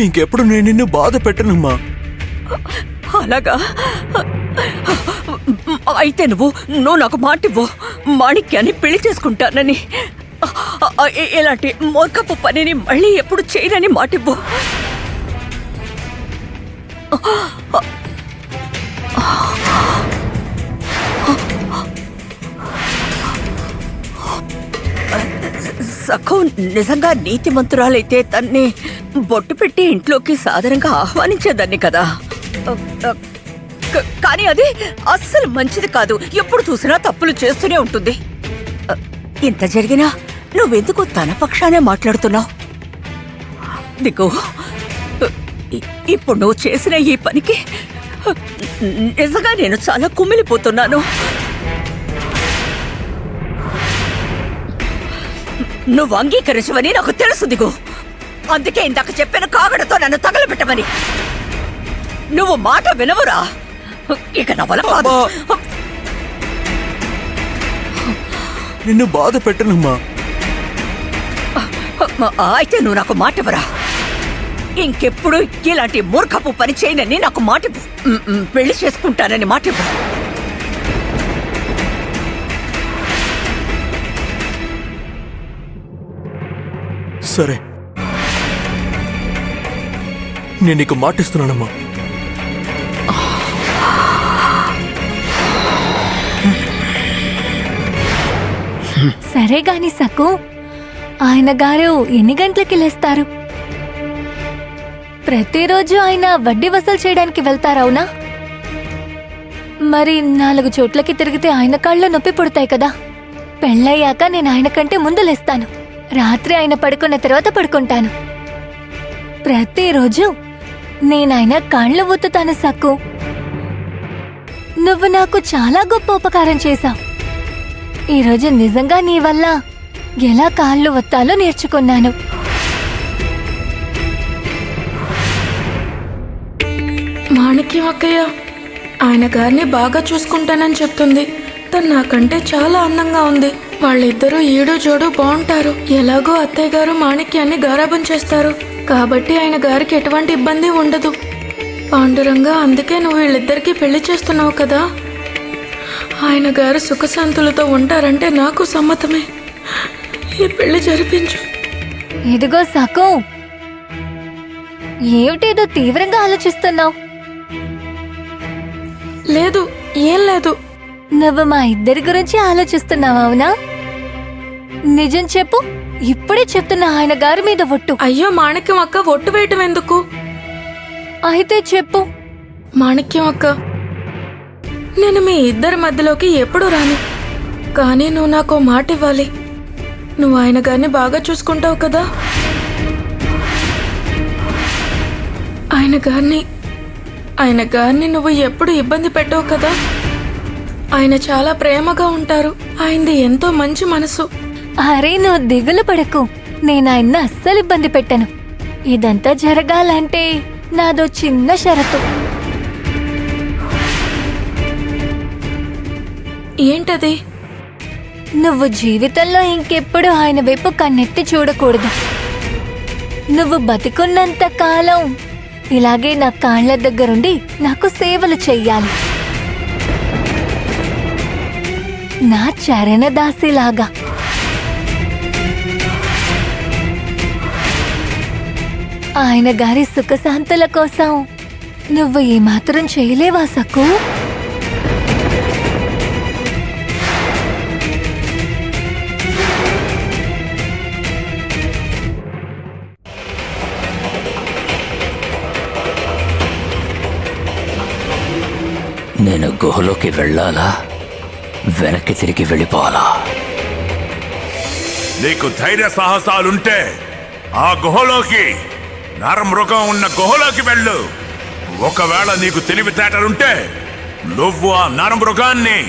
ఇంకెప్పుడు నేను నిన్ను బాధ పెట్టనమ్మా. అలాగా? అయితే నువ్వు నాకు మాటివ్వు. మాణిక్యాన్ని పెళ్లి చేసుకుంటానని, ఇలాంటి మూర్ఖపు పనిని మళ్ళీ ఎప్పుడు చేయనని మాటివ్వు. సఖు నిజంగా నీతిమంతురాలైతే తన్ని బొట్టు పెట్టి ఇంట్లోకి సాధారణంగా ఆహ్వానించేదాన్ని కదా. కానీ అది అస్సలు మంచిది కాదు. ఎప్పుడు చూసినా తప్పులు చేస్తూనే ఉంటుంది. ఇంత జరిగినా నువ్వెందుకు తన పక్షానే మాట్లాడుతున్నావు? దిగు, ఇప్పుడు నువ్వు చేసిన ఈ పనికి నిజంగా నేను చాలా కుమిలిపోతున్నాను. నువ్వు అంగీకరించవని నాకు తెలుసు దిగు. అందుకే ఇందాక చెప్పిన కాగడతో నన్ను తగలబెట్టమని. నువ్వు మాట వినవురా? ఇక నా వల్ల కాదు. నిన్ను బాధ పెట్టనమ్మా. అయితే నువ్వు నాకు మాట ఇవ్వరా? ఇంకెప్పుడు ఇలాంటి మూర్ఖపు పని చేయనని నాకు మాట ఇవ్వు. పెళ్లి చేసుకుంటానని మాట ఇవ్వు. సరే, నేను నీకు మాటిస్తున్నానమ్మా. సరే గాని సక్కు, ఆయన గారు ఎన్ని గంటలకి లేస్తారు? ప్రతిరోజు ఆయన వడ్డీ వసూలు చేయడానికి వెళ్తారవునా? మరి 4 చోట్లకి తిరిగితే ఆయన కాళ్ళు నొప్పి పుడతాయి కదా. పెళ్ళయ్యాక నేను ఆయన కంటే ముందు లేస్తాను. రాత్రి ఆయన పడుకున్న తర్వాత పడుకుంటాను. ప్రతిరోజు నేనాయన కాళ్ళు ఊతుతాను సక్కు. నువ్వు నాకు చాలా గొప్ప ఉపకారం చేశావు. ఈరోజు నిజంగా నీ వల్ల ఎలా కాళ్ళు ఒత్తాలో నేర్చుకున్నాను. మాణిక్యం అక్కయ్య ఆయన గారిని బాగా చూసుకుంటానని చెప్తుంది. తను నాకంటే చాలా అందంగా ఉంది. వాళ్ళిద్దరూ ఈడు జోడు బాగుంటారు. ఎలాగో అత్తయ్య గారు మాణిక్యాన్ని గారాబం చేస్తారు కాబట్టి ఆయన గారికి ఎటువంటి ఇబ్బంది ఉండదు. పాండురంగా, అందుకే నువ్వు వీళ్ళిద్దరికీ పెళ్లి చేస్తున్నావు కదా. ఆయన గారు సుఖశాంతులతో ఉంటారంటే నాకు సమ్మతమే. ఈ పెళ్లి జరిపించు. ఇదిగో సకు, ఏమిటేదో తీవ్రంగా ఆలోచిస్తున్నావు? లేదు, ఏం లేదు. నువ్వు మా ఇద్దరి గురించి ఆలోచిస్తున్నావు అవునా? నిజం చెప్పు. ఇప్పుడే చెప్తున్నా, ఆయన గారి మీద ఒట్టు. అయ్యో మాణిక్యం అక్క, ఒట్టు వేయటం ఎందుకు? అయితే చెప్పు. మాణిక్యం అక్క, నేను మీ ఇద్దరి మధ్యలోకి ఎప్పుడు రాను. కానీ నువ్వు నాకు మాట ఇవ్వాలి. నువ్వు ఆయన గారిని బాగా చూసుకుంటావు కదా. ఆయన గారిని నువ్వు ఎప్పుడు ఇబ్బంది పెట్టవు కదా. ఆయన చాలా ప్రేమగా ఉంటారు. ఆయనది ఎంతో మంచి మనసు. అరే నువ్వు దిగులు పడకు. నేను ఆయన్ని అస్సలు ఇబ్బంది పెట్టను. ఇదంతా జరగాలంటే నాదో చిన్న షరతు. ఏంటది? నువ్వు జీవితంలో ఇంకెప్పుడు ఆయన వైపు కన్నెత్తి చూడకూడదు. నువ్వు బతికున్నంత కాలం ఇలాగే నా కాళ్ల దగ్గరుండి నాకు సేవలు చెయ్యాలి. నా చరణదాసిలాగా. ఆయన గారి సుఖశాంతుల కోసం నువ్వు ఏమాత్రం చేయలేవా సక్కు? నేను గుహలోకి వెళ్ళాలా, వెనక్కి తిరిగి వెళ్ళిపోవాలా? నీకు ధైర్య సాహసాలుంటే ఆ గుహలోకి, నరమృగం ఉన్న గుహలోకి వెళ్ళు. ఒకవేళ నీకు తెలివితేటలుంటే నువ్వు ఆ నరమృగాన్ని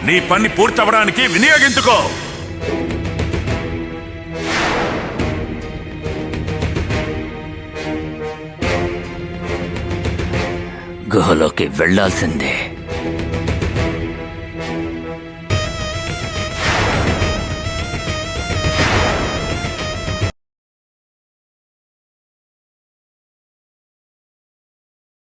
నీ పని పూర్తవడానికి వినియోగించుకో. గుహలోకి వెళ్లాల్సిందే.